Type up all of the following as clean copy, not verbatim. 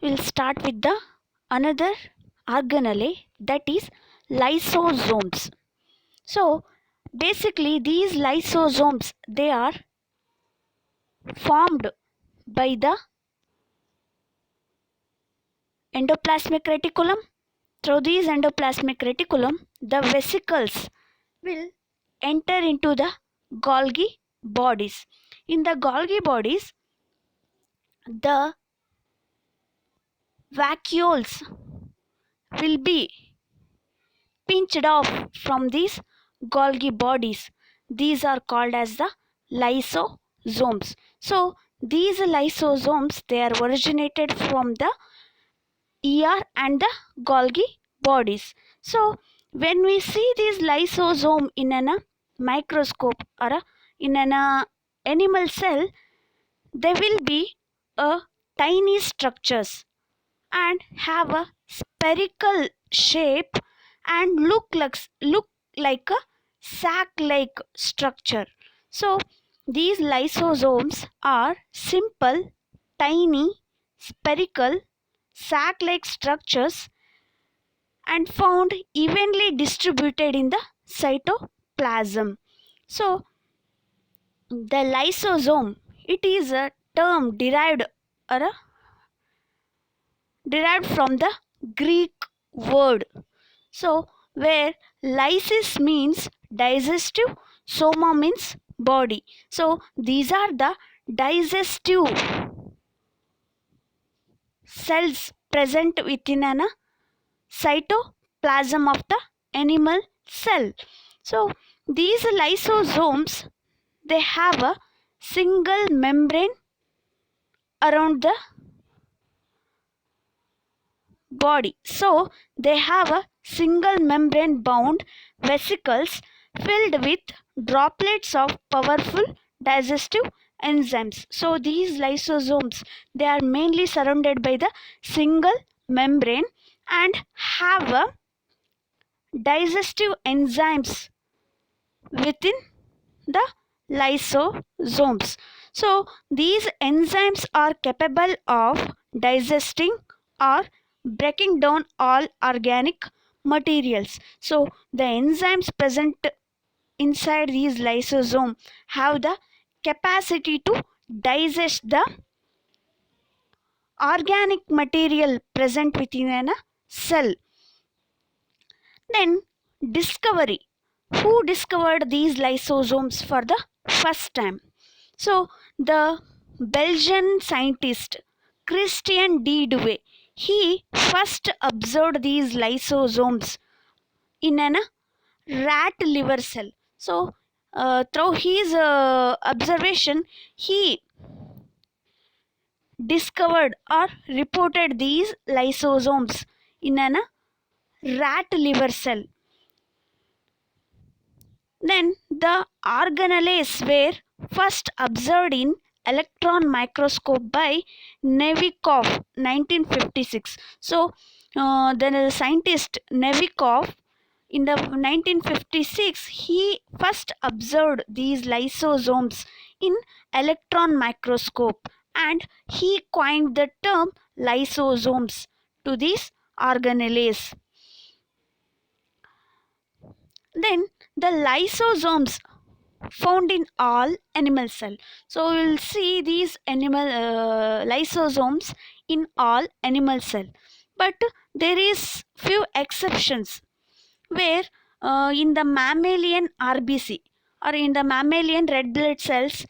we'll start with the another organelle, that is lysosomes. So basically these lysosomes, they are formed by the endoplasmic reticulum. Through these endoplasmic reticulum, the vesicles will enter into the Golgi bodies. In the Golgi bodies, the vacuoles will be pinched off from these Golgi bodies. These are called as the lysosomes. So these lysosomes, they are originated from the ER and the Golgi bodies. So when we see these lysosome in a microscope or in an animal cell, they will be a tiny structures and have a spherical shape and look like a sac-like structure. So these lysosomes are simple, tiny, spherical, sac-like structures and found evenly distributed in the cytoplasm. So the lysosome, it is a term derived from the Greek word. So where lysis means digestive, soma means body. So these are the digestive cells present within an cytoplasm of the animal cell. So these lysosomes, they have a single membrane around the body. So they have a single membrane bound vesicles filled with droplets of powerful digestive enzymes. So these lysosomes, they are mainly surrounded by the single membrane and have a digestive enzymes within the lysosomes. So these enzymes are capable of digesting or breaking down all organic materials. So the enzymes present inside these lysosome have the capacity to digest the organic material present within a cell. Then discovery. Who discovered these lysosomes for the first time? So the Belgian scientist Christian D. Douay, he first observed these lysosomes in a rat liver cell. So through his observation, he discovered or reported these lysosomes in a rat liver cell. Then the organelles were first observed in electron microscope by Nevikov 1956. So the scientist Nevikov in the 1956, he first observed these lysosomes in electron microscope and he coined the term lysosomes to these organelles. Then the lysosomes found in all animal cell. So we will see these animal lysosomes in all animal cell, but there is few exceptions where in the mammalian RBC or in the mammalian red blood cells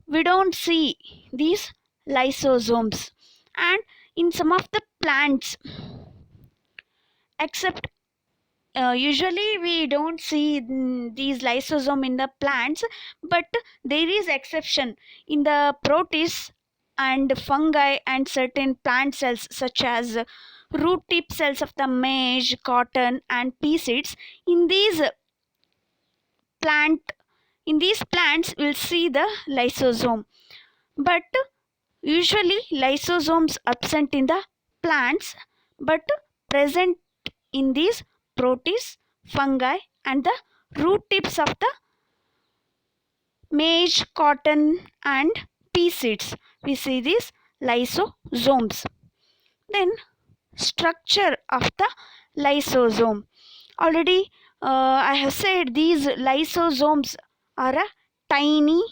we don't see these lysosomes, and in some of the plants, except usually we don't see these lysosome in the plants, but there is exception in the protists and fungi and certain plant cells such as root tip cells of the maize, cotton and pea seeds. In these plants we'll see the lysosome, but usually lysosomes absent in the plants but present in these protists, fungi and the root tips of the maize, cotton and pea seeds. We see these lysosomes. Then structure of the lysosome. Already I have said these lysosomes are a tiny,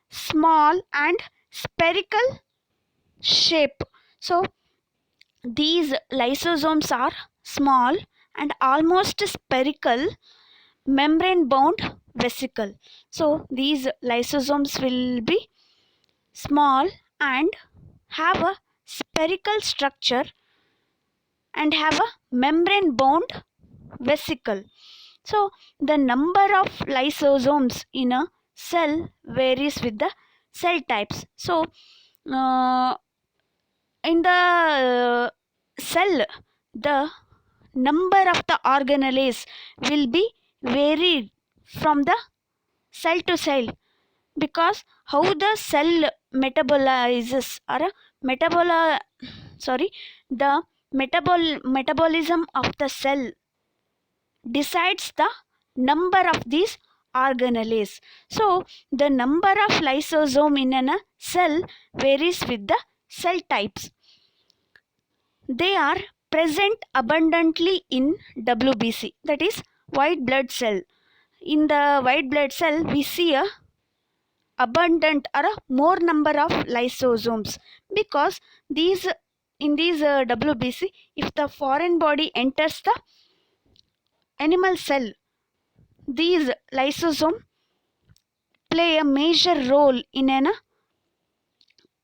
small and spherical shape. So these lysosomes are small and almost spherical membrane bound vesicle. So these lysosomes will be small and have a spherical structure and have a membrane bound vesicle. So the number of lysosomes in a cell varies with the cell types. So in the cell, the number of the organelles will be varied from the cell to cell, because how the cell metabolizes or sorry the metabolism of the cell decides the number of these organelles. So the number of lysosome in a cell varies with the cell types. They are present abundantly in WBC, that is white blood cell. In the white blood cell, we see a abundant or a more number of lysosomes, because these in these WBC, if the foreign body enters the animal cell, these lysosomes play a major role in an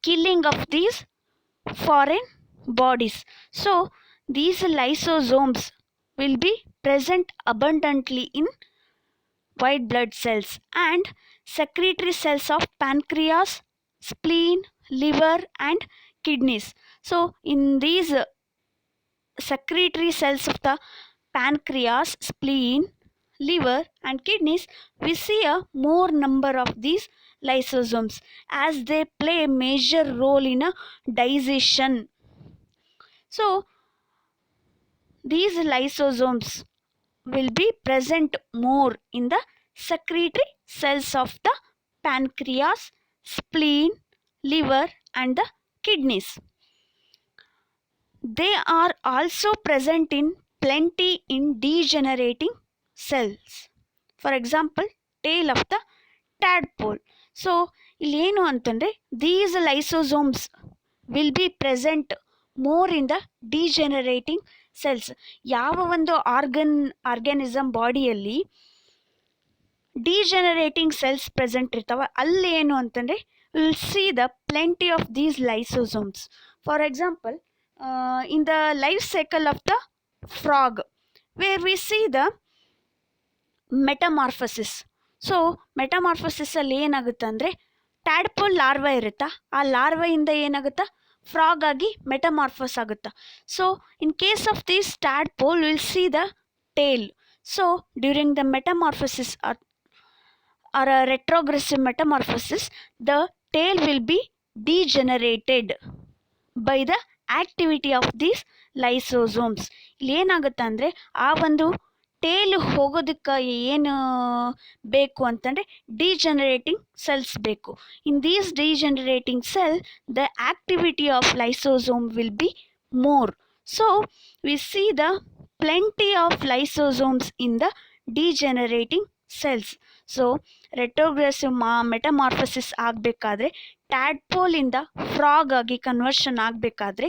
killing of these foreign bodies. So these lysosomes will be present abundantly in white blood cells and secretory cells of pancreas, spleen, liver and kidneys. So in these secretory cells of the pancreas, spleen, liver and kidneys, we see a more number of these lysosomes, as they play a major role in a digestion. So these lysosomes will be present more in the secretory cells of the pancreas, spleen, liver and the kidneys. They are also present in plenty in degenerating cells. For example, tail of the tadpole. So ಇಲ್ಲಿ ಏನು ಅಂತಂದರೆ these lysosomes will be present more in the degenerating cells. ಯಾವ ಒಂದು organism ಬಾಡಿಯಲ್ಲಿ ಡಿಜೆನರೇಟಿಂಗ್ cells present ಇರ್ತಾವ, ಅಲ್ಲಿ ಏನು ಅಂತಂದರೆ will see the plenty of these lysosomes. For example, in the life cycle of the frog, where we see the metamorphosis. So ಮೆಟಮಾರ್ಫಸಿಸಲ್ಲಿ ಏನಾಗುತ್ತೆ ಅಂದರೆ, ಟ್ಯಾಡ್ಪೋಲ್ ಲಾರ್ವಾ ಇರುತ್ತಾ, ಆ ಲಾರ್ವೆಯಿಂದ ಏನಾಗುತ್ತಾ ಫ್ರಾಗ್ ಆಗಿ ಮೆಟಮಾರ್ಫಸ್ ಆಗುತ್ತಾ. So in case of this tadpole will see the tail. So during the metamorphosis or a retrogressive metamorphosis, the tail will be degenerated by the activity of these lysosomes. ಇಲ್ಲಿ ಏನಾಗುತ್ತೆ ಅಂದರೆ, ಆ ಒಂದು tail ಹೋಗೋದಕ್ಕೆ ಏನು ಬೇಕು ಅಂತಂದರೆ ಡಿಜೆನರೇಟಿಂಗ್ ಸೆಲ್ಸ್ ಬೇಕು. In these degenerating cell the activity of lysosome will be more. So we see the plenty of lysosomes in the degenerating cells. So retrogressive metamorphosis ಆಗಬೇಕಾದ್ರೆ, ಟ್ಯಾಡ್ಪೋಲಿಂದ ಫ್ರಾಗ್ ಆಗಿ ಕನ್ವರ್ಷನ್ ಆಗಬೇಕಾದ್ರೆ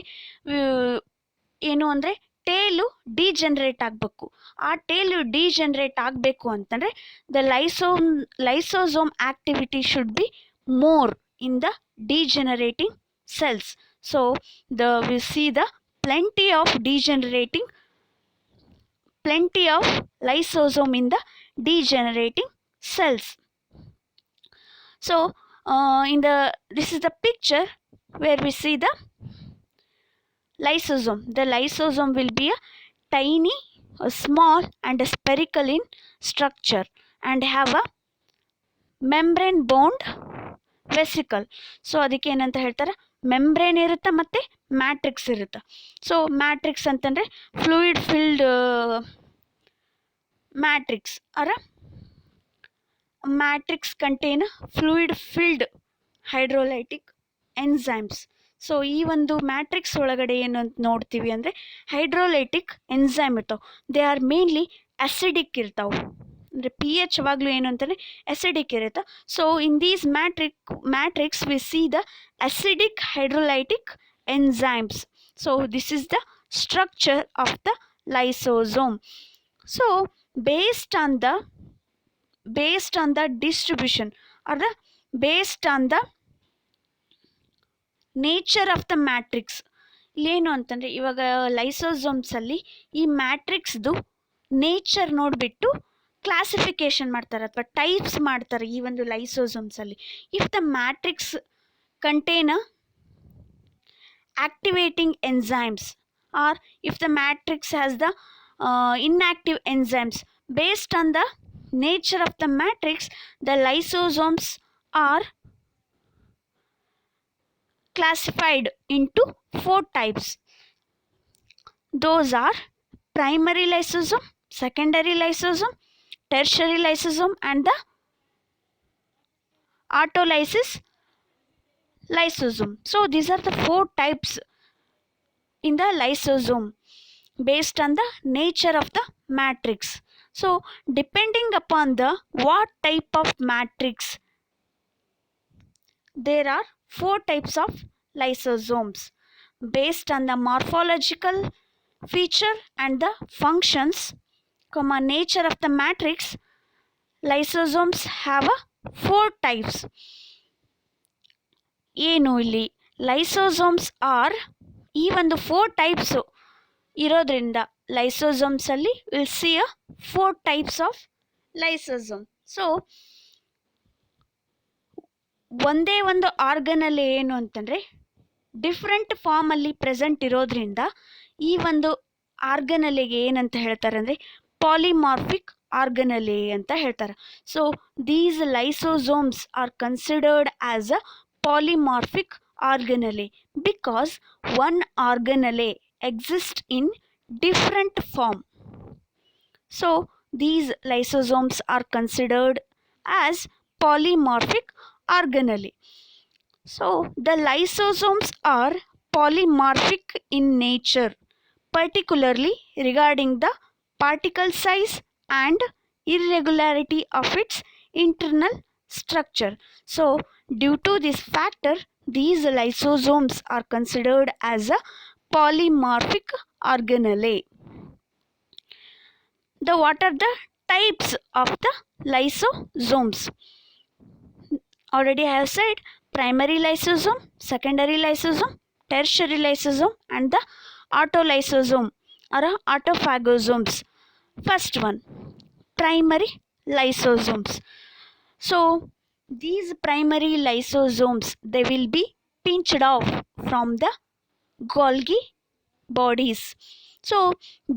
ಏನು ಅಂದರೆ ಟೇಲು ಡಿಜೆನ್ರೇಟ್ ಆಗಬೇಕು. ಆ tail degenerate ಆಗಬೇಕು ಅಂತಂದರೆ the lysosome activity should be more in the degenerating cells. So we see the plenty of lysosome in the degenerating cells. So this is the picture where we see the lysosome. The lysosome will be a tiny, a small and a spherical in structure and have a membrane bound vesicle. So ಅದಕ್ಕೆ ಏನಂತ ಹೇಳ್ತಾರೆ, membrane ಇರುತ್ತೆ ಮತ್ತು matrix ಇರುತ್ತೆ. So matrix ಅಂತಂದರೆ fluid filled matrix or matrix contain fluid filled hydrolytic enzymes. So ಈ ಒಂದು matrix ಒಳಗಡೆ ಏನು ಅಂತ ನೋಡ್ತೀವಿ ಅಂದರೆ ಹೈಡ್ರೋಲೈಟಿಕ್ ಎನ್ಸೈಮ್ ಇರ್ತಾವೆ. ದೇ ಆರ್ ಮೇನ್ಲಿ ಅಸಿಡಿಕ್ ಇರ್ತಾವೆ. ಅಂದರೆ ಪಿ ಎಚ್ ಯಾವಾಗಲೂ ಏನು ಅಂತಂದರೆ ಅಸಿಡಿಕ್ ಇರುತ್ತೆ. So in these matrix we see the acidic hydrolytic enzymes. So this is the structure of the lysosome. So based on the distribution or the based on the nature of the matrix, ಇಲ್ಲೇನು ಅಂತಂದರೆ ಇವಾಗ ಲೈಸೋಸೋಮ್ಸಲ್ಲಿ ಈ ಮ್ಯಾಟ್ರಿಕ್ಸ್ದು nature ನೋಡಿಬಿಟ್ಟು classification ಮಾಡ್ತಾರೆ ಅಥವಾ types ಮಾಡ್ತಾರೆ ಈ ಒಂದು ಲೈಸೋಸೋಮ್ಸಲ್ಲಿ. If the matrix contain activating enzymes or if the matrix has the inactive enzymes, based on the nature of the matrix the lysosomes are classified into 4 types. Those are primary lysosome, secondary lysosome, tertiary lysosome and the autolysis lysosome. So these are the 4 types in the lysosome based on the nature of the matrix. So depending upon the what type of matrix, there are 4 types of lysosomes based on the morphological feature and the functions, nature of the matrix. Lysosomes have 4 types. ಏನು ಇಲ್ಲಿ lysosomes R ಈ ಒಂದು 4 types ಇರೋದ್ರಿಂದ ಲೈಸೋಸೋಮ್ಸಲ್ಲಿ will see 4 types of lysosome. So ಒಂದೇ ಒಂದು ಆರ್ಗನಲ್ಲಿ ಏನು ಅಂತಂದರೆ ಡಿಫ್ರೆಂಟ್ ಫಾರ್ಮಲ್ಲಿ ಪ್ರೆಸೆಂಟ್ ಇರೋದ್ರಿಂದ ಈ ಒಂದು ಆರ್ಗನಲ್ಲಿಗೆ ಏನಂತ ಹೇಳ್ತಾರೆ ಅಂದರೆ ಪಾಲಿಮಾರ್ಫಿಕ್ ಆರ್ಗನಲಿ ಅಂತ ಹೇಳ್ತಾರೆ. So these lysosomes are considered as a polymorphic organelle because one organelle exists in different form. So these lysosomes are considered as polymorphic organelle. So the lysosomes are polymorphic in nature, particularly regarding the particle size and irregularity of its internal structure. So due to this factor these lysosomes are considered as a polymorphic organelle. What are the types of the lysosomes? Already I have said primary lysosome, secondary lysosome, tertiary lysosome and the autolysosome or autophagosomes. First one, primary lysosomes. So these primary lysosomes, they will be pinched off from the Golgi bodies. So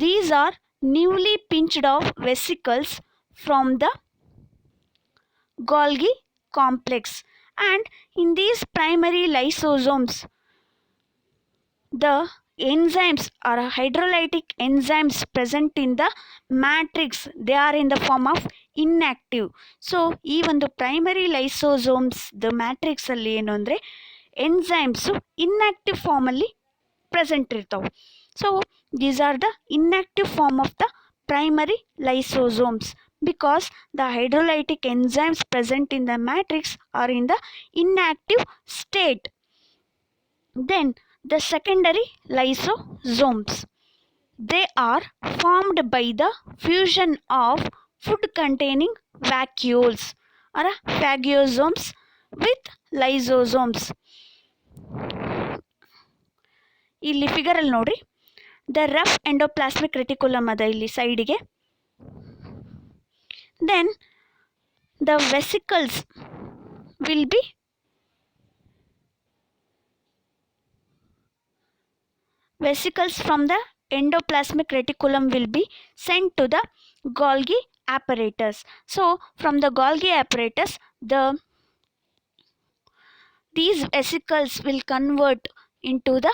these are newly pinched off vesicles from the Golgi complex, and in these primary lysosomes the enzymes or hydrolytic enzymes present in the matrix, they are in the form of inactive. So ಈ ಒಂದು primary lysosomes the ಮ್ಯಾಟ್ರಿಕ್ಸಲ್ಲಿ ಏನು ಅಂದರೆ enzymes inactive ಫಾರ್ಮಲ್ಲಿ present ಇರ್ತಾವೆ. So these are the inactive form of the primary lysosomes because the hydrolytic enzymes present in the matrix are in the inactive state. Then the secondary lysosomes, they are formed by the fusion of food containing vacuoles or phagosomes with lysosomes. ಇಲ್ಲಿ ಫಿಗರಲ್ಲಿ ನೋಡ್ರಿ, the rough endoplasmic reticulum ಅದ ಇಲ್ಲಿ ಸೈಡಿಗೆ. then the vesicles will be from the endoplasmic reticulum will be sent to the Golgi apparatus. So from the Golgi apparatus these vesicles will convert into the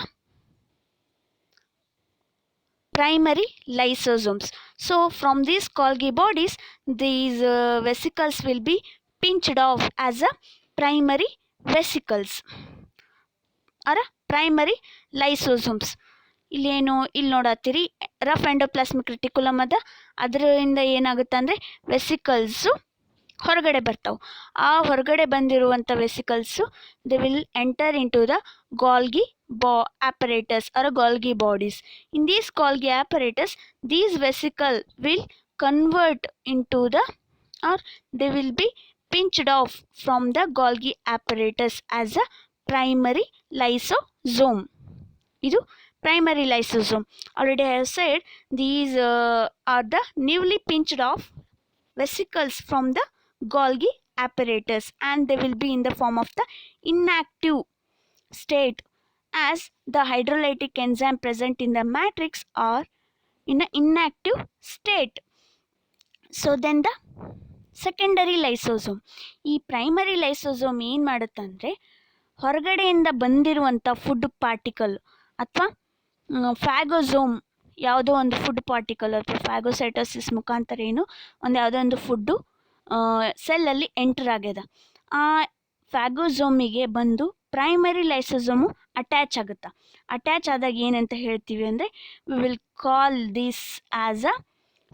primary lysosomes. So from these Golgi bodies these vesicles will be pinched off as a primary vesicles or a primary lysosomes. ಇಲ್ಲಿ ನೋಡತ್ತೀರಿ rough endoplasmic reticulum ಅದ, ಅದರಿಂದ ಏನಾಗುತ್ತೆ ಅಂದರೆ ವೆಸಿಕಲ್ಸು ಹೊರಗಡೆ ಬರ್ತಾವೆ. ಆ ಹೊರಗಡೆ ಬಂದಿರುವಂಥ vesicles they will enter in the Golgi apparatus or Golgi bodies. In these Golgi apparatus, these vesicle will convert into the, or they will be pinched off from the Golgi apparatus as a primary lysosome. Idu primary lysosome. Already I have said these are the newly pinched off vesicles from the Golgi apparatus, and they will be in the form of the inactive state, as the hydrolytic enzyme present in the matrix are in an inactive state. So then the secondary lysosome. ಈ primary lysosome ಏನು ಮಾಡುತ್ತಂದರೆ ಹೊರಗಡೆಯಿಂದ ಬಂದಿರುವಂಥ food particle ಅಥವಾ ಫ್ಯಾಗೋಸೋಮ್, ಯಾವುದೋ ಒಂದು food particle ಅಥವಾ phagocytosis ಮುಖಾಂತರ ಯಾವುದೋ ಒಂದು ಫುಡ್ಡು ಸೆಲ್ಲಲ್ಲಿ ಎಂಟರ್ ಆಗ್ಯದ. ಆ ಫ್ಯಾಗೋಸೋಮಿಗೆ ಬಂದು ಪ್ರೈಮರಿ ಲೈಸೋಸೋಮು ಅಟ್ಯಾಚ್ ಆಗುತ್ತಾ. ಅಟ್ಯಾಚ್ ಆದಾಗ ಏನಂತ ಹೇಳ್ತೀವಿ ಅಂದರೆ we will call this as a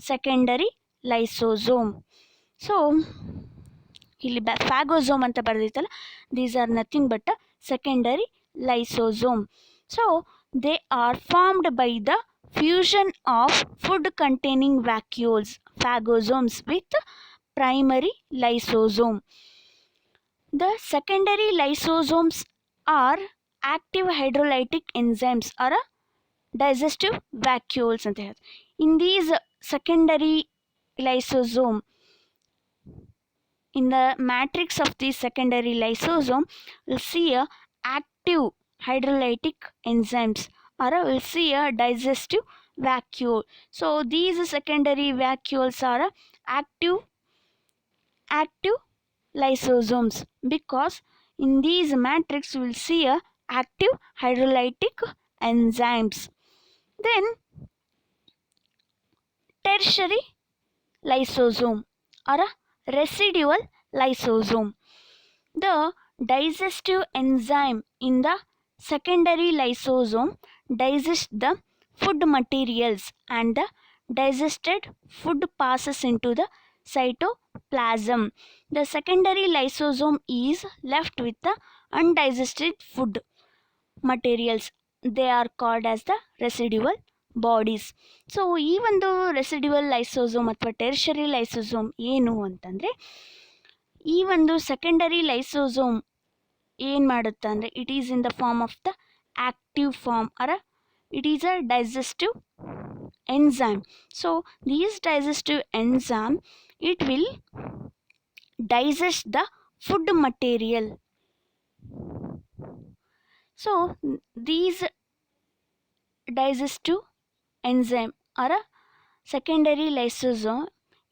secondary lysosome. So ಇಲ್ಲಿ ಫ್ಯಾಗೋಸೋಮ್ ಅಂತ ಬರೆದಿತ್ತಲ್ಲ, these are nothing but a secondary lysosome. So they are formed by the fusion of food containing vacuoles phagosomes with primary lysosome. The secondary lysosomes are active hydrolytic enzymes or digestive vacuoles ಅಂತ ಹೇಳ್ತಾರೆ. In these secondary lysosome, in the matrix of the secondary lysosome, we'll see a active hydrolytic enzymes or we'll see a digestive vacuole. So these secondary vacuoles are active lysosomes, because in these matrix we will see a active hydrolytic enzymes. Then tertiary lysosome or a residual lysosome. The digestive enzyme in the secondary lysosome digests the food materials, and the digested food passes into the cytoplasm. The secondary lysosome is left with the undigested food materials. They are called as the residual bodies. So ಈ ಒಂದು residual lysosome ಅಥವಾ ಟೆರ್ಷರಿ lysosome ಏನು ಅಂತಂದರೆ, ಈ ಒಂದು secondary lysosome ಏನು ಮಾಡುತ್ತೆ ಅಂದರೆ it is in the form of the active form or it is a digestive enzyme. So these digestive enzyme, it will digest the food material. So these digestive enzyme are a secondary lysosome,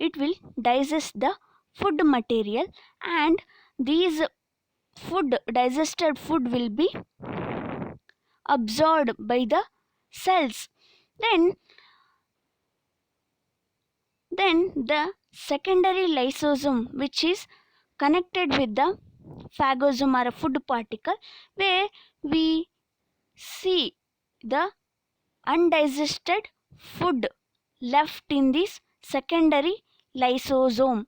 it will digest the food material, and these digested food will be absorbed by the cells. Then the secondary lysosome, which is connected with the phagosome or a food particle, where we see the undigested food left in this secondary lysosome,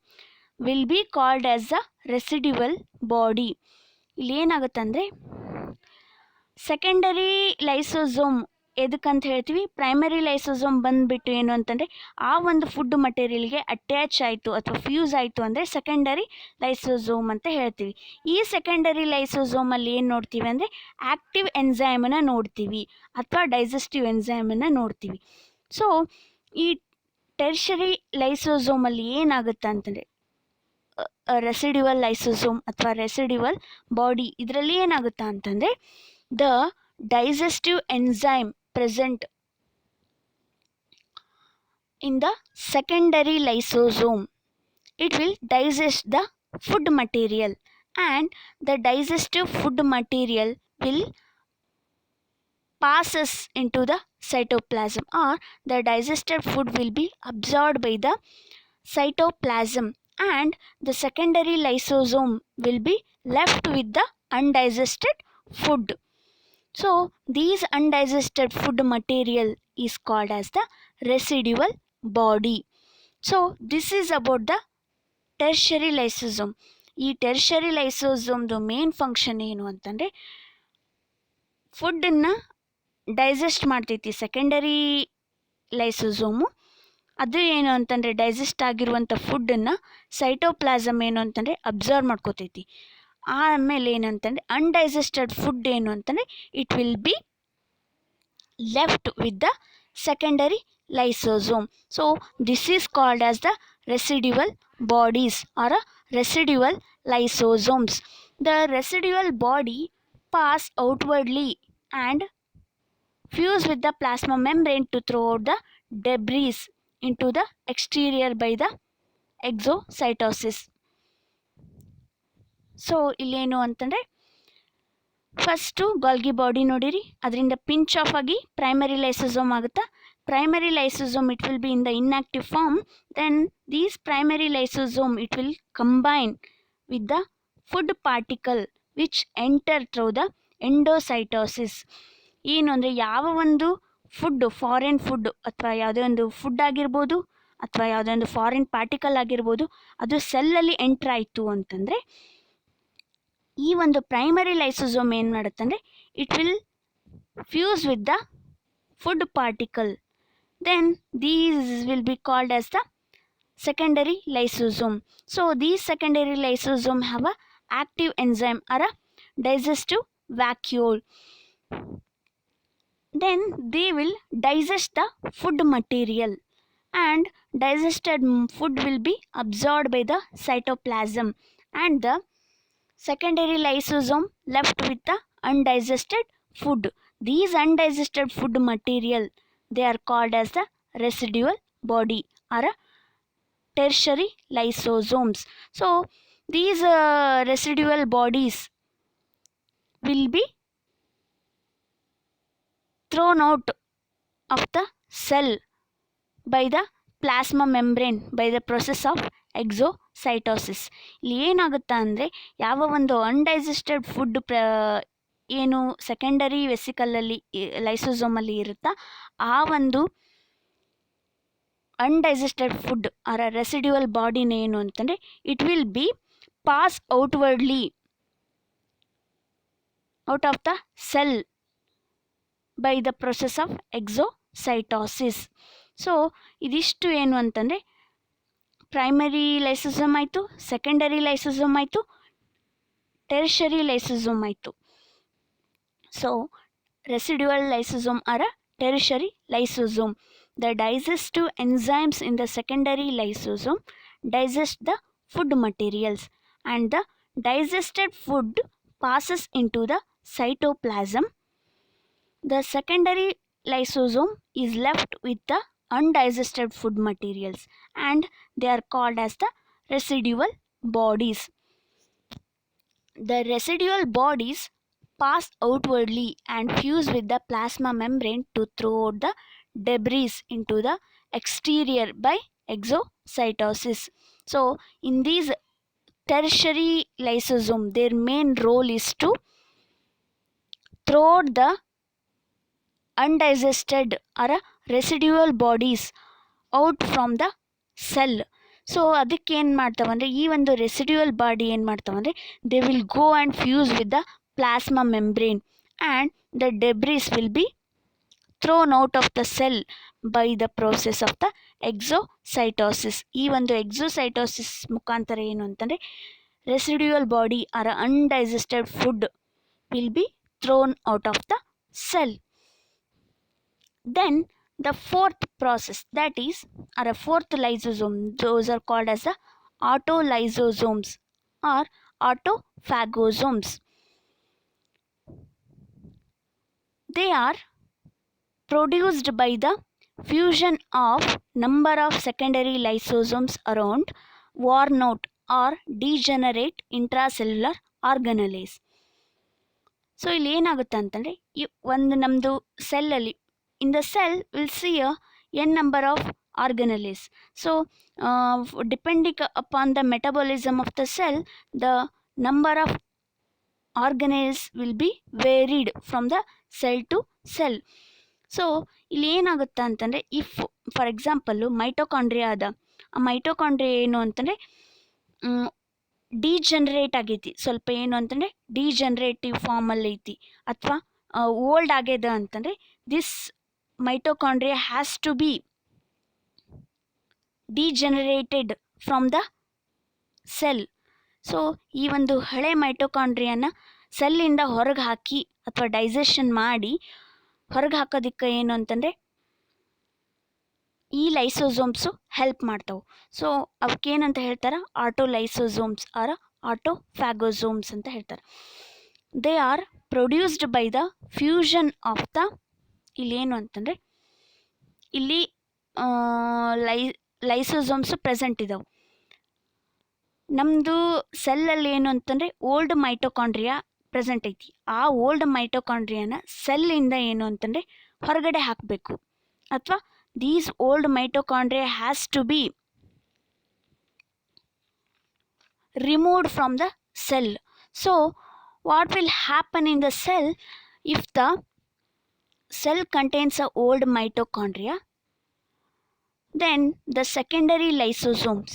will be called as a residual body. ಇಲ್ಲಿ ಏನಾಗುತ್ತಂದರೆ secondary lysosome ಎದಕ್ಕಂತ ಹೇಳ್ತೀವಿ, primary lysosome ಬಂದುಬಿಟ್ಟು ಏನು ಅಂತಂದರೆ ಆ ಒಂದು food ಮಟೀರಿಯಲ್ಗೆ attach ಆಯಿತು ಅಥವಾ fuse ಆಯಿತು ಅಂದರೆ ಸೆಕೆಂಡರಿ ಲೈಸೋಸೋಮ್ ಅಂತ ಹೇಳ್ತೀವಿ. ಈ ಸೆಕೆಂಡರಿ ಲೈಸೋಸೋಮಲ್ಲಿ ಏನು ನೋಡ್ತೀವಿ ಅಂದರೆ ಆ್ಯಕ್ಟಿವ್ ಎನ್ಸೈಮನ್ನು ನೋಡ್ತೀವಿ ಅಥವಾ ಡೈಜೆಸ್ಟಿವ್ ಎನ್ಸೈಮನ್ನು ನೋಡ್ತೀವಿ. ಸೊ ಈ ಟೆರ್ಷರಿ ಲೈಸೋಸೋಮಲ್ಲಿ ಏನಾಗುತ್ತೆ ಅಂತಂದರೆ ರೆಸಿಡ್ಯುವಲ್ ಲೈಸೋಸೋಮ್ ಅಥವಾ ರೆಸಿಡ್ಯುವಲ್ ಬಾಡಿ, ಇದರಲ್ಲಿ ಏನಾಗುತ್ತಾ ಅಂತಂದರೆ the digestive enzyme present in the secondary lysosome, it will digest the food material, and the digestive food material will passes into the cytoplasm, or the digested food will be absorbed by the cytoplasm, and the secondary lysosome will be left with the undigested food. So these undigested food material is called as the residual body. So this is about the tertiary lysosome. ಈ tertiary ಲೈಸೋಸೋಮ್ದು main function ಏನು ಅಂತಂದರೆ ಫುಡ್ಡನ್ನು digest ಮಾಡ್ತೈತಿ. Secondary ಲೈಸೋಸೋಮು ಅದು ಏನು ಅಂತಂದರೆ digest ಆಗಿರುವಂಥ ಫುಡ್ಡನ್ನು ಸೈಟೋಪ್ಲಾಸಮ್ ಏನು ಅಂತಂದರೆ ಅಬ್ಸರ್ವ್ ಮಾಡ್ಕೋತೈತಿ. ಆಮೇಲೆ ಏನಂತಂದರೆ ಅನ್ಡೈಜೆಸ್ಟೆಡ್ ಫುಡ್ ಏನು ಅಂತಂದರೆ it will B left with the secondary lysosome. So this is called as the residual bodies or a residual lysosomes. The residual body pass outwardly and fuse with the plasma membrane to throw out the debris into the exterior by the exocytosis. So ಇಲ್ಲೇನು ಅಂತಂದರೆ first Golgi body ನೋಡಿರಿ, ಅದರಿಂದ pinch off ಆಗಿ primary lysosome ಆಗುತ್ತಾ. Primary lysosome it will be in the inactive form. Then these primary lysosome it will combine with the food particle which enter through the endocytosis. ಏನು ಅಂದರೆ ಯಾವ ಒಂದು food, foreign food ಅಥವಾ ಯಾವುದೇ ಒಂದು food ಆಗಿರ್ಬೋದು ಅಥವಾ ಯಾವುದೇ ಒಂದು ಫಾರಿನ್ ಪಾರ್ಟಿಕಲ್ ಆಗಿರ್ಬೋದು, ಅದು ಸೆಲ್ಲಲ್ಲಿ ಎಂಟ್ರ್ ಆಯಿತು ಅಂತಂದರೆ ಈ ಒಂದು ಪ್ರೈಮರಿ ಲೈಸೋಸೋಮ್ ಏನು ಮಾಡುತ್ತೆ ಅಂದರೆ it will fuse with the food particle. Then these will be called as the secondary lysosome. So these secondary lysosome have a active enzyme or a digestive vacuole. Then they will digest the food material and digested food will be absorbed by the cytoplasm and the secondary lysosome left with the undigested food. These undigested food material they are called as the residual body or a tertiary lysosomes. So these residual bodies will be thrown out of the cell by the plasma membrane by the process of exocytosis. ಇಲ್ಲಿ ಏನಾಗುತ್ತಾ ಅಂದರೆ ಯಾವ ಒಂದು undigested food ಏನು secondary ವೆಸಿಕಲಲ್ಲಿ ಲೈಸೋಸೋಮಲ್ಲಿ ಇರುತ್ತಾ ಆ ಒಂದು undigested food R residual ಬಾಡಿನ ಏನು ಅಂತಂದರೆ it will be pass outwardly out of the cell by the process of exocytosis. So ಇದಿಷ್ಟು ಏನು ಅಂತಂದರೆ ಪ್ರೈಮರಿ ಲೈಸೋಸೋಮ್ ಆಯಿತು, ಸೆಕೆಂಡರಿ ಲೈಸೋಸೋಮ್ ಆಯಿತು, ಟೆರ್ಷರಿ ಲೈಸೋಸೋಮ್ ಆಯಿತು. So residual lysosome are a tertiary lysosome. The digestive enzymes in the secondary lysosome digest the food materials and the digested food passes into the cytoplasm. The secondary lysosome is left with the undigested food materials and they are called as the residual bodies. The residual bodies pass outwardly and fuse with the plasma membrane to throw out the debris into the exterior by exocytosis. So in these tertiary lysosome their main role is to throw out the undigested or residual bodies out from the cell. So ಅದಕ್ಕೆ ಏನು ಮಾಡ್ತಾವಂದರೆ ಈ ಒಂದು residual body ಏನು ಮಾಡ್ತಾವಂದರೆ they will go and fuse with the plasma membrane and the debris will be thrown out of the cell by the process of the exocytosis. ಈ ಒಂದು ಎಕ್ಸೋಸೈಟೋಸಿಸ್ ಮುಖಾಂತರ ಏನು ಅಂತಂದರೆ residual body or undigested food will be thrown out of the cell. Then the fourth process, that is a fourth lysosome, those are called as the autolysosomes or autophagosomes. They are produced by the fusion of number of secondary lysosomes around worn out or degenerate intracellular organelles. So ಇಲ್ಲಿ ಏನಾಗುತ್ತೆ ಅಂತಂದರೆ ಈ ಒಂದು ನಮ್ಮದು ಸೆಲ್ಲಲ್ಲಿ in the cell we'll see a n number of organelles. So depending upon the metabolism of the cell, the number of organelles will be varied from the cell to cell. So ಇಲ್ಲಿ ಏನಾಗುತ್ತಾ ಅಂತಂದರೆ, if for example mitochondria ಅದ, ಆ mitochondria ಏನು ಅಂತಂದರೆ degenerate ಆಗೈತಿ, ಸ್ವಲ್ಪ ಏನು ಅಂತಂದರೆ ಡಿಜನ್ರೇಟಿವ್ ಫಾರ್ಮಲ್ಲಿ ಐತಿ, ಅಥವಾ ಓಲ್ಡ್ ಆಗ್ಯದ ಅಂತಂದರೆ this mitochondria has to be degenerated from the cell. So ಈ ಒಂದು ಹಳೆ ಮೈಟೋಕಾಂಡ್ರಿಯಾನ ಸೆಲ್ಲಿಂದ ಹೊರಗೆ ಹಾಕಿ ಅಥವಾ ಡೈಜೆಷನ್ ಮಾಡಿ ಹೊರಗೆ ಹಾಕೋದಕ್ಕೆ ಏನು ಅಂತಂದರೆ ಈ ಲೈಸೋಸೋಮ್ಸು ಹೆಲ್ಪ್ ಮಾಡ್ತಾವೆ. ಸೊ ಅವಕ್ಕೇನಂತ ಹೇಳ್ತಾರೆ, ಆಟೋಲೈಸೋಸೋಮ್ಸ್ ಆರ್ ಆಟೋಫ್ಯಾಗೋಸೋಮ್ಸ್ ಅಂತ ಹೇಳ್ತಾರೆ. They are produced by the fusion of the, ಇಲ್ಲೇನು ಅಂತಂದರೆ ಇಲ್ಲಿ ಲೈಸೋಸೋಮ್ಸು ಪ್ರೆಸೆಂಟ್ ಇದಾವೆ. ನಮ್ಮದು ಸೆಲ್ಲಲ್ಲಿ ಏನು ಅಂತಂದರೆ ಓಲ್ಡ್ ಮೈಟೋಕಾಂಡ್ರಿಯಾ ಪ್ರೆಸೆಂಟ್ ಐತಿ. ಆ ಓಲ್ಡ್ ಮೈಟೋಕಾಂಡ್ರಿಯಾನ ಸೆಲ್ಲಿಂದ ಏನು ಅಂತಂದರೆ ಹೊರಗಡೆ ಹಾಕಬೇಕು, ಅಥವಾ these old mitochondria has to be removed from the cell. So what will happen in the cell, if the cell contains a old mitochondria, then the secondary lysosomes,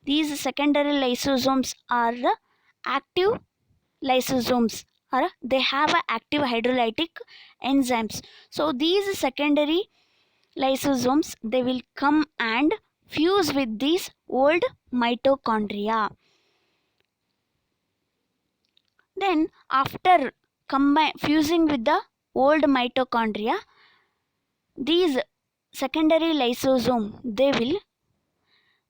these secondary lysosomes are the active lysosomes, or they have a active hydrolytic enzymes. So these secondary lysosomes, they will come and fuse with these old mitochondria. Then after fusing with the old mitochondria, these secondary lysosome, they will,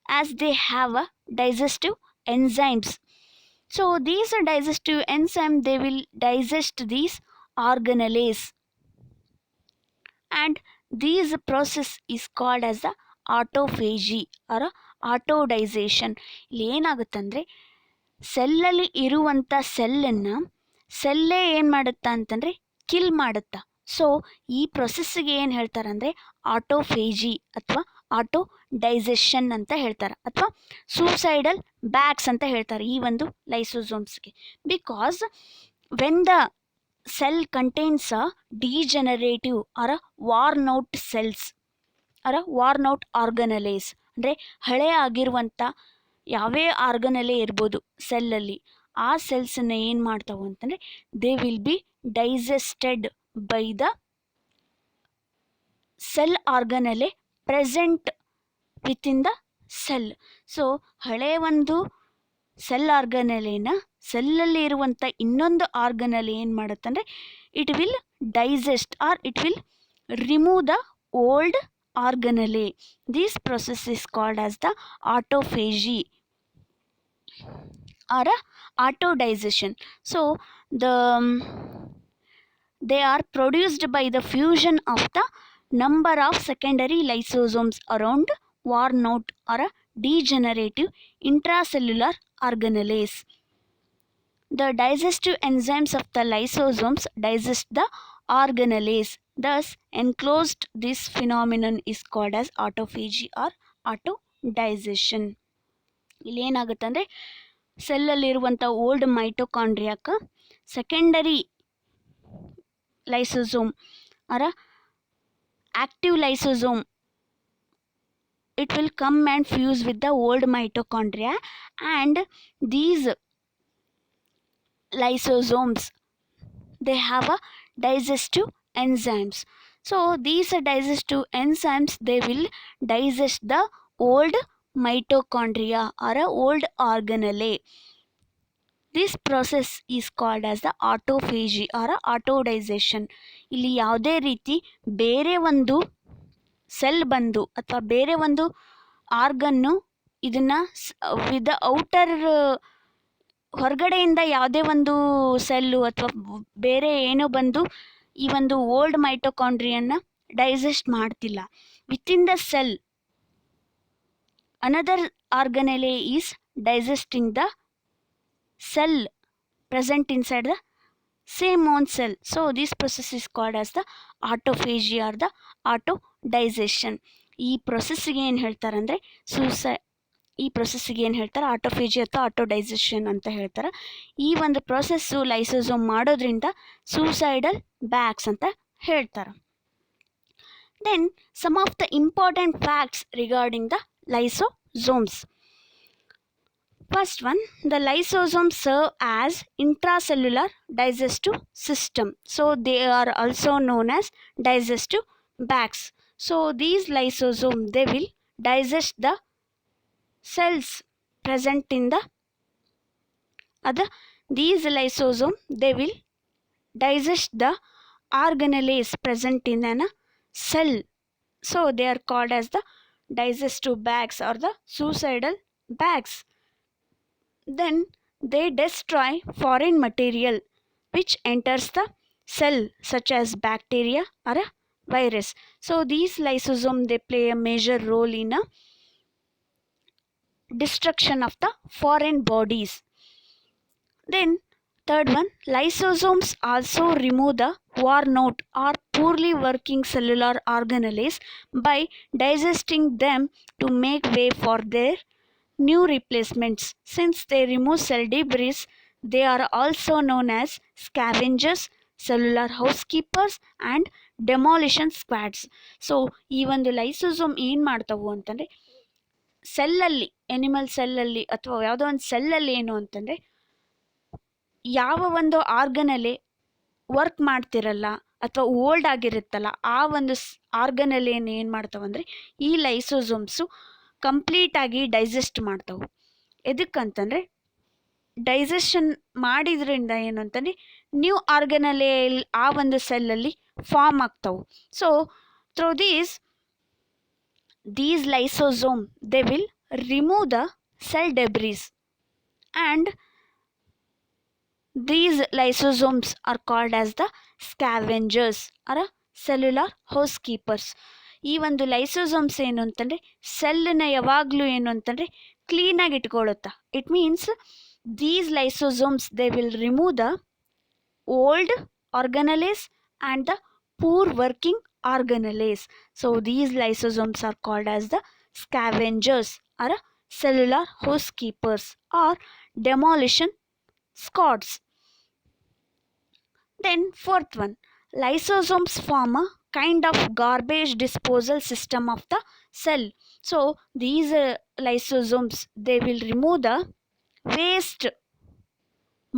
as they have a digestive enzymes, so these digestive enzymes, they will digest these organelles, and this process is called as the autophagy or autodization. ಇಲ್ಲಿ ಏನಾಗುತ್ತಂದರೆ ಸೆಲ್ಲಲ್ಲಿ ಇರುವಂಥ ಸೆಲ್ಲನ್ನು ಸೆಲ್ಲೇ ಏನು ಮಾಡುತ್ತಾ ಅಂತಂದರೆ kill ಮಾಡುತ್ತಾ. So ಈ ಪ್ರೊಸೆಸ್ಸಿಗೆ ಏನು ಹೇಳ್ತಾರಂದರೆ ಆಟೋಫೇಜಿ ಅಥವಾ auto digestion ಅಂತ ಹೇಳ್ತಾರೆ, ಅಥವಾ ಸೂಸೈಡಲ್ ಬ್ಯಾಗ್ಸ್ ಅಂತ ಹೇಳ್ತಾರೆ ಈ ಒಂದು ಲೈಸೋಸೋಮ್ಸ್ಗೆ. Because when the cell contains a degenerative or a worn out cells or a worn out organelles, ಅಂದರೆ ಹಳೆ ಆಗಿರುವಂಥ ಯಾವೇ ಆರ್ಗನಲ್ಲೇ ಇರ್ಬೋದು ಸೆಲ್ಲಲ್ಲಿ, ಆ ಸೆಲ್ಸನ್ನು ಏನು ಮಾಡ್ತಾವೆ ಅಂತಂದರೆ they will be digested by the cell ಆರ್ಗನಲ್ಲೇ present within the cell. So ಹಳೆ ಒಂದು ಸೆಲ್ ಆರ್ಗನಲೇನ ಸೆಲ್ಲಲ್ಲಿ ಇರುವಂಥ ಇನ್ನೊಂದು ಆರ್ಗನಲ್ಲಿ ಏನು ಮಾಡುತ್ತಂದರೆ it will digest or it will remove the old organelle. This process is called as the autophagy or autodigestion. So they are produced by the fusion of the number of secondary lysosomes around worn out or degenerative intracellular organelles. The digestive enzymes of the lysosomes digest the organelles. Thus, enclosed this phenomenon is called as autophagy or autodigestion. ಇಲ್ಲಿ ಏನಾಗುತ್ತೆ ಅಂದರೆ ಸೆಲ್ಲಲ್ಲಿರುವಂಥ old ಮೈಟೋಕಾಂಡ್ರಿಯಾಕ್ಕೆ secondary lysosome or active lysosome, it will come and fuse with the old mitochondria, and these lysosomes, they have a digestive enzymes. So these digestive enzymes, they will digest the old mitochondria or old organelle. This process is called as the autophagy or autodization. ಇಲ್ಲಿ ಯಾವುದೇ ರೀತಿ ಬೇರೆ ಒಂದು cell ಬಂದು ಅಥವಾ ಬೇರೆ ಒಂದು ಆರ್ಗನ್ನು ಇದನ್ನು ವಿತ್ ಔಟರ್ ಹೊರಗಡೆಯಿಂದ ಯಾವುದೇ ಒಂದು ಸೆಲ್ಲು ಅಥವಾ ಬೇರೆ ಏನೋ ಬಂದು ಈ ಒಂದು ಓಲ್ಡ್ ಮೈಟೋಕಾಂಡ್ರಿಯನ್ನ ಡೈಜೆಸ್ಟ್ ಮಾಡ್ತಿಲ್ಲ. Within the cell another organelle is digesting the cell present inside the same own cell. So this process is called as the autophagy or the autodigestion. ಈ ಪ್ರೊಸೆಸ್ಸಿಗೆ ಏನು ಹೇಳ್ತಾರೆ ಅಂದರೆ ಈ ಪ್ರೊಸೆಸ್ಸಿಗೆ ಏನು ಹೇಳ್ತಾರೆ, ಆಟೋಫೇಜಿ ಅಥವಾ ಆಟೋ ಡೈಜೆಷನ್ ಅಂತ ಹೇಳ್ತಾರೆ. ಈ ಒಂದು ಪ್ರೊಸೆಸ್ಸು ಲೈಸೋಸೋಮ್ ಮಾಡೋದ್ರಿಂದ ಸೂಸೈಡಲ್ ಬ್ಯಾಗ್ಸ್ ಅಂತ ಹೇಳ್ತಾರೆ. Then some of the important facts regarding the lysosomes. First one, the lysosomes serve as intracellular digestive system. So they are also known as digestive bags. So these lysosomes, they will digest the cells present in the other. These lysosomes, they will digest the organelles present in an cell. So they are called as the digestive bags or the suicidal bags. Then they destroy foreign material which enters the cell, such as bacteria or a virus. So these lysosomes, they play a major role in a destruction of the foreign bodies. Then third one, lysosomes also remove the worn out or poorly working cellular organelles by digesting them to make way for their new replacements. Since they remove cell debris, they are also known as scavengers, cellular housekeepers and demolition squads. So ಈ ಒಂದು lysosome ಏನು ಮಾಡ್ತಾವು ಅಂತಂದರೆ, ಸೆಲ್ಲಲ್ಲಿ, animal ಸೆಲ್ಲಲ್ಲಿ ಅಥವಾ ಯಾವುದೋ ಒಂದು ಸೆಲ್ಲಲ್ಲಿ ಏನು ಅಂತಂದರೆ, ಯಾವ ಒಂದು ಆರ್ಗನಲ್ಲಿ ವರ್ಕ್ ಮಾಡ್ತಿರಲ್ಲ ಅಥವಾ ಓಲ್ಡ್ ಆಗಿರುತ್ತಲ್ಲ ಆ ಒಂದು ಆರ್ಗನಲ್ಲಿ ಏನು ಮಾಡ್ತಾವಂದರೆ ಈ ಲೈಸೋಸೋಮ್ಸು ಕಂಪ್ಲೀಟಾಗಿ ಡೈಜೆಸ್ಟ್ ಮಾಡ್ತಾವೆ. ಎದಕ್ಕಂತಂದರೆ ಡೈಜೆಷನ್ ಮಾಡಿದ್ರಿಂದ ಏನು ಅಂತಂದರೆ ನ್ಯೂ ಆರ್ಗನಲ್ಲೇ ಆ ಒಂದು ಸೆಲ್ಲಲ್ಲಿ ಫಾರ್ಮ್ ಆಗ್ತಾವೆ. So through these lysosome, they will remove the cell debris, and these lysosomes are called as the scavengers or cellular housekeepers. ಈ ಒಂದು ಲೈಸೋಸೋಮ್ಸ್ ಏನು ಅಂತಂದರೆ ಸೆಲ್ಲನ್ನ ಯಾವಾಗಲೂ ಏನು ಅಂತಂದರೆ ಕ್ಲೀನಾಗಿ ಇಟ್ಕೊಳ್ಳುತ್ತಾ. It means these lysosomes, they will remove the old organelles and the poor working organelles. So these lysosomes are called as the scavengers or cellular housekeepers or demolition squads. Then fourth one, lysosomes form a kind of garbage disposal system of the cell. So these lysosomes, they will remove the waste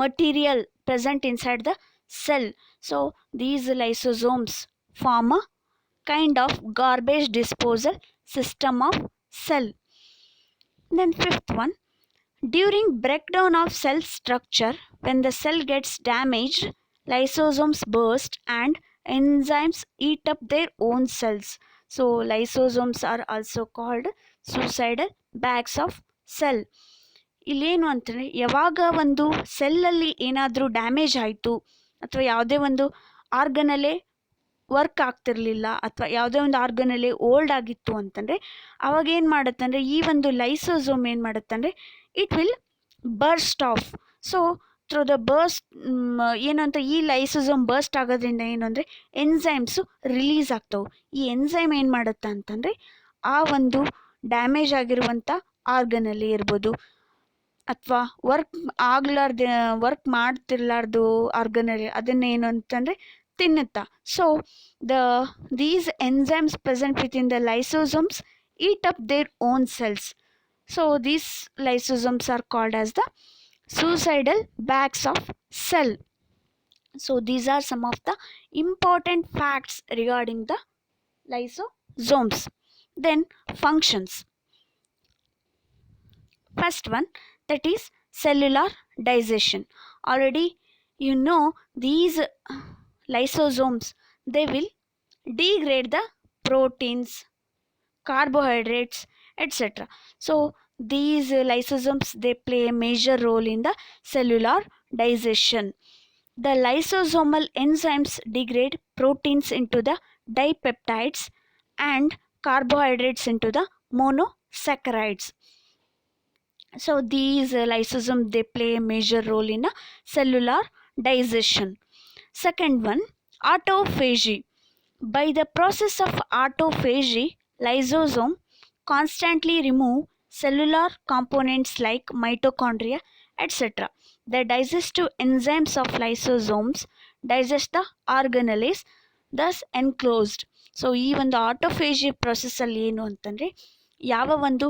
material present inside the cell. So these lysosomes form a kind of garbage disposal system of cell. Then fifth one, during breakdown of cell structure, when the cell gets damaged, lysosomes burst and enzymes eat up their own cells. So lysosomes are also called suicidal bags of cell. ಇಲ್ಲೇನು ಅಂತಂದರೆ ಯಾವಾಗ ಒಂದು ಸೆಲ್ಲಲ್ಲಿ ಏನಾದರೂ damage ಆಯಿತು ಅಥವಾ ಯಾವುದೇ ಒಂದು ಆರ್ಗನಲ್ಲೇ work ಆಗ್ತಿರಲಿಲ್ಲ ಅಥವಾ ಯಾವುದೇ ಒಂದು ಆರ್ಗನಲ್ಲಿ ಓಲ್ಡ್ ಆಗಿತ್ತು ಅಂತಂದರೆ ಅವಾಗ ಏನು ಮಾಡುತ್ತಂದರೆ ಈ ಒಂದು ಲೈಸೋಸೋಮ್ ಏನು ಮಾಡುತ್ತಂದರೆ it will burst off. So through the burst ಏನು ಅಂತ ಈ ಲೈಸೋಸೋಮ್ ಬರ್ಸ್ಟ್ ಆಗೋದ್ರಿಂದ ಏನು ಅಂದರೆ ಎನ್ಸೈಮ್ಸು ರಿಲೀಸ್ ಆಗ್ತವೆ. ಈ ಎನ್ಸೈಮ್ ಏನು ಮಾಡುತ್ತೆ ಅಂತಂದರೆ ಆ ಒಂದು ಡ್ಯಾಮೇಜ್ ಆಗಿರುವಂಥ ಆರ್ಗನಲ್ಲಿ ಇರ್ಬೋದು ಅಥವಾ ವರ್ಕ್ ಮಾಡ್ತಿರ್ಲಾರ್ದು ಆರ್ಗನಲ್ಲಿ ಅದನ್ನೇನು ಅಂತಂದರೆ ತಿನ್ನುತ್ತಾ. So these enzymes present within the lysosomes eat up their own cells. So these lysosomes are called as the suicidal bags of cell. So these are some of the important facts regarding the lysosomes. Then functions. First one, that is cellular digestion. Already you know these lysosomes, they will degrade the proteins, carbohydrates, etc. So these lysosomes, they play a major role in the cellular digestion. The lysosomal enzymes degrade proteins into the dipeptides and carbohydrates into the monosaccharides. So these lysosomes, they play a major role in cellular digestion. Second one, autophagy. By the process of autophagy, lysosome constantly remove cellular components like mitochondria, etc. The digestive enzymes of lysosomes digest the organelles thus enclosed. So ಈ ಒಂದು ಆಟೋಫೇಜಿ ಪ್ರೊಸೆಸ್ಸಲ್ಲಿ ಏನು ಅಂತಂದರೆ ಯಾವ ಒಂದು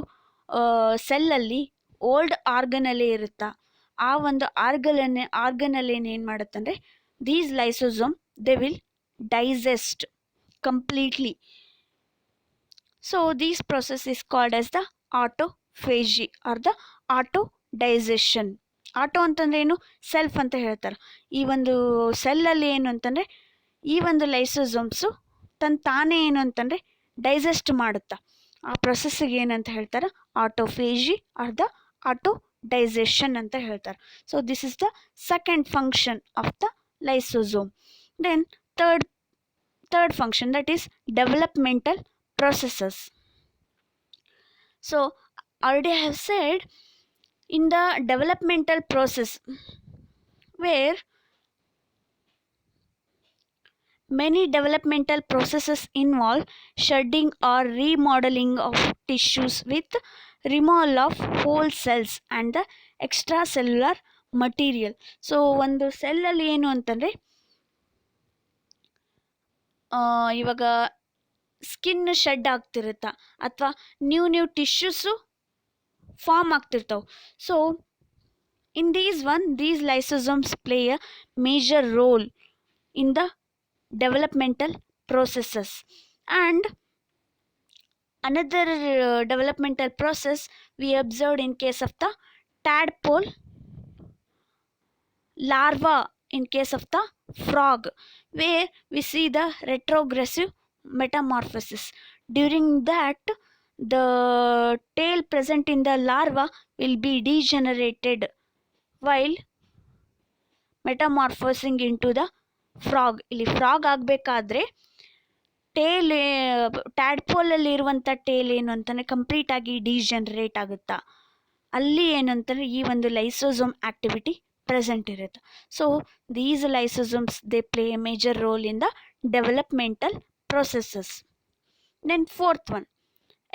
ಸೆಲ್ಲಲ್ಲಿ old ಆರ್ಗನಲ್ಲೇ ಇರುತ್ತಾ ಆ ಒಂದು ಆರ್ಗನಲ್ಲಿ ಏನು ಮಾಡುತ್ತಂದರೆ these lysosome they will digest completely. So this process is called as the autophagy or the auto digestion. Auto ಅಂತಂದ್ರೆ ಏನು, ಸೆಲ್ಫ್ ಅಂತ ಹೇಳ್ತಾರೆ. ಈ ಒಂದು ಸೆಲ್ಲಲ್ಲಿ ಏನು ಅಂತಂದರೆ ಈ ಒಂದು ಲೈಸೋಸೋಮ್ಸು ತಾನೇ ಏನು ಅಂತಂದರೆ ಡೈಜೆಸ್ಟ್ ಮಾಡುತ್ತಾ ಆ ಪ್ರೊಸೆಸ್ಸಿಗೆ ಏನಂತ ಹೇಳ್ತಾರೆ, autophagy or the auto digestion ಅಂತ ಹೇಳ್ತಾರೆ. So this is the second function of the lysosome. Then third function, that is developmental processes. So already I have said in the developmental process where many developmental processes involve shedding or remodeling of tissues with removal of whole cells and the extracellular material. So ಒಂದು ಸೆಲ್ಲಲ್ಲಿ ಏನು ಅಂತಂದರೆ ಇವಾಗ skin shed ಆಗ್ತಿರುತ್ತಾ ಅಥವಾ new tissues form ಆಗ್ತಿರ್ತಾವೆ. So in these lysosomes play a major role in the developmental processes. And another developmental process we observed in case of the tadpole larva, in case of the frog, where we see the retrogressive metamorphosis. During that, the tail present in the larva will be degenerated while metamorphosing into the frog. ಇಲ್ಲಿ frog ಆಗಬೇಕಾದ್ರೆ ಟ್ಯಾಡ್ಪೋಲಲ್ಲಿ ಇರುವಂಥ tail ಏನು ಅಂತಂದರೆ ಕಂಪ್ಲೀಟಾಗಿ degenerate ಆಗುತ್ತಾ, ಅಲ್ಲಿ ಏನಂತಂದರೆ ಈ ಒಂದು ಲೈಸೋಸೋಮ್ ಆಕ್ಟಿವಿಟಿ present ಇರುತ್ತೆ. So these lysosomes they play A major role in the developmental processes. Then fourth one,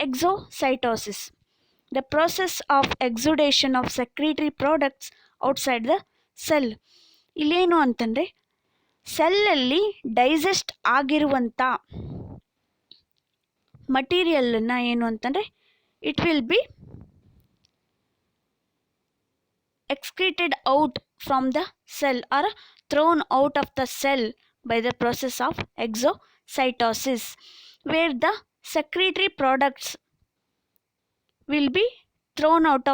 exocytosis, the process of exudation of secretory products outside the cell. ಇಲ್ಲೇನು ಅಂತಂದರೆ ಸೆಲ್ಲಲ್ಲಿ ಡೈಜೆಸ್ಟ್ ಆಗಿರುವಂಥ ಮಟೀರಿಯಲನ್ನು ಏನು ಅಂತಂದರೆ it will B excreted out from the cell or thrown out of the cell by the process of exocytosis, where the secretory products will be thrown out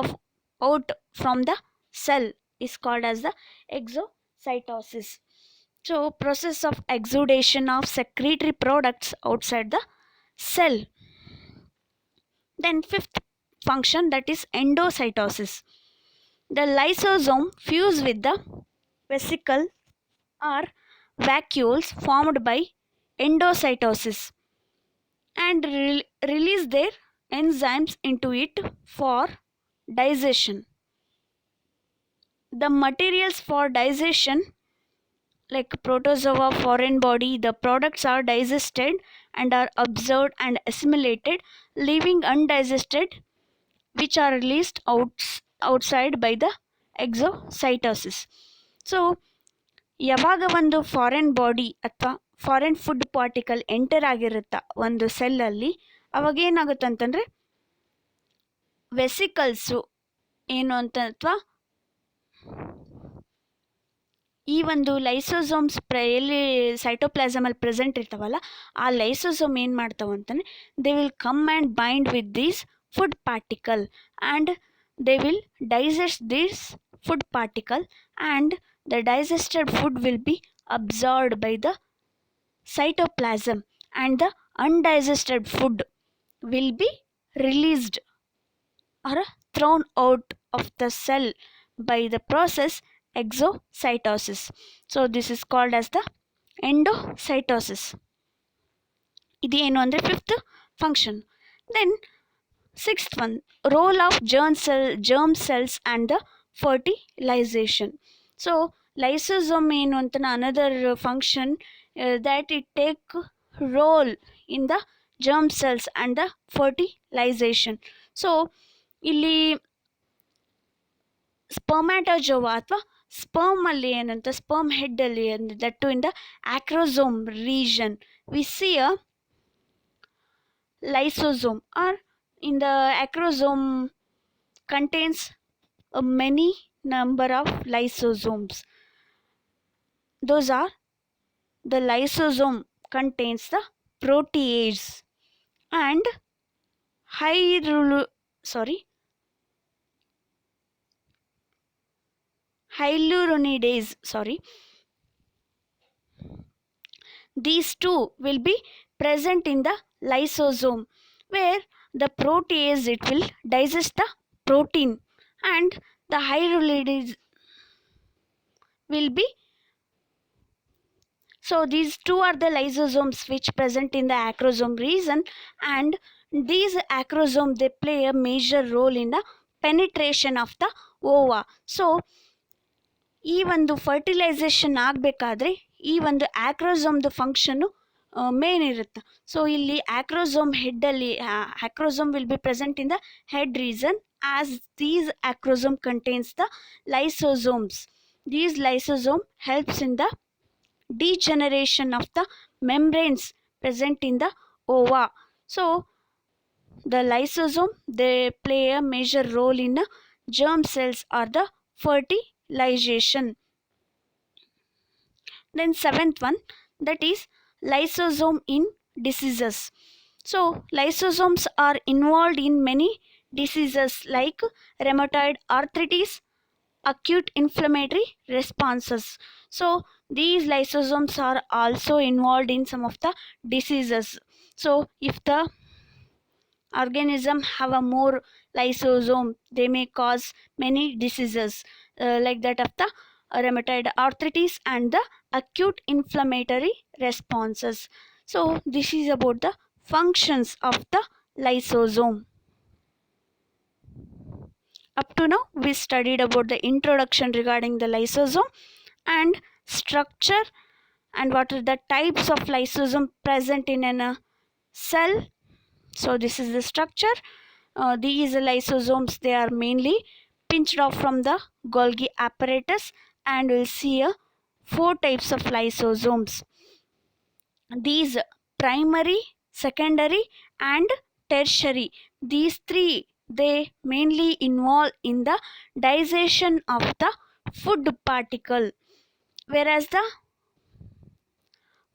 from the cell is called as the exocytosis. So process of exudation of secretory products outside the cell. Then fifth function, that is endocytosis. The lysosome fuse with the vesicle or vacuoles formed by endocytosis and release their enzymes into it for digestion. The materials for digestion, like protozoa, foreign body, the products are digested and are absorbed and assimilated, leaving undigested, which are released outside by the exocytosis. So ಯಾವಾಗ ಒಂದು foreign body ಅಥವಾ foreign food particle enter ಆಗಿರುತ್ತಾ ಒಂದು ಸೆಲ್ಲಲ್ಲಿ, ಅವಾಗ ಏನಾಗುತ್ತೆ ಅಂತಂದರೆ ವೆಸಿಕಲ್ಸು ಏನು ಅಂತ ಅಥವಾ ಈ ಒಂದು ಲೈಸೋಸೋಮ್ಸ್ ಎಲ್ಲಿ ಸೈಟೋಪ್ಲಾಸಮಲ್ಲಿ ಪ್ರೆಸೆಂಟ್ ಇರ್ತಾವಲ್ಲ ಆ ಲೈಸೋಸೋಮ್ ಏನು ಮಾಡ್ತಾವೆ ಅಂತಂದರೆ they will come and bind with these food particle and they will digest this food particle, and the digested food will be absorbed by the cytoplasm and the undigested food will be released or thrown out of the cell by the process exocytosis. So this is called as the endocytosis. ಇದು ಏನು ಅಂದರೆ fifth function. Then sixth one, role of germ cells and the fertilization. So lysosome ಏನು ಅಂತ another function that it take role in the germ cells and the fertilization. So ಇಲ್ಲಿ ಸ್ಪರ್ಮ್ಯಾಟೋಜೋವಾ ಅಥವಾ sperm ಅಲ್ಲಿ ಏನಂತ sperm head ಅಲ್ಲಿ that to in the acrosome region we see a lysosome, or in the acrosome contains a many number of lysosomes. Those are the lysosome contains the protease and sorry hyaluronidase. Sorry, these two will be present in the lysosome, where the protease it will digest the protein, and the hyaluronidase will be. So these two are the lysosomes which present in the acrosome region, and these acrosome they play a major role in the penetration of the ova. So ಈ ಒಂದು fertilisation ಆಗಬೇಕಾದ್ರೆ ಈ ಒಂದು ಆಕ್ರೋಸೋಮ್ದು function main ಇರುತ್ತೆ. So ಇಲ್ಲಿ acrosome ಹೆಡ್ಡಲ್ಲಿ acrosome will be present in the head reason as these acrosome contains the lysosomes. These lysosome helps in the degeneration of the membranes present in the ova. So the lysosome they play a major role in the germ cells or the fertilization. Then seventh one, that is lysosome in diseases. So lysosomes are involved in many diseases like rheumatoid arthritis, acute inflammatory responses. So these lysosomes are also involved in some of the diseases. So if the organism have a more lysosome, they may cause many diseases like that of the rheumatoid arthritis and the acute inflammatory responses. So this is about the functions of the lysosome. Up to now we studied about the introduction regarding the lysosome and structure and what are the types of lysosome present in a cell. So this is the structure. These lysosomes they are mainly pinched off from the Golgi apparatus, and we'll see 4 types of lysosomes. These primary, secondary and tertiary, these three they mainly involve in the digestion of the food particle, whereas the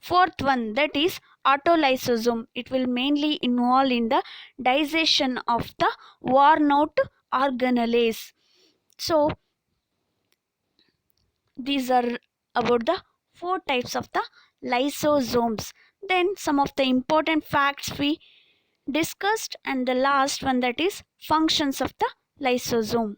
fourth one, that is autolysosome, it will mainly involve in the digestion of the worn out organelles. So these are about the 4 types of the lysosomes. Then some of the important facts we discussed, and the last one, that is functions of the lysosome.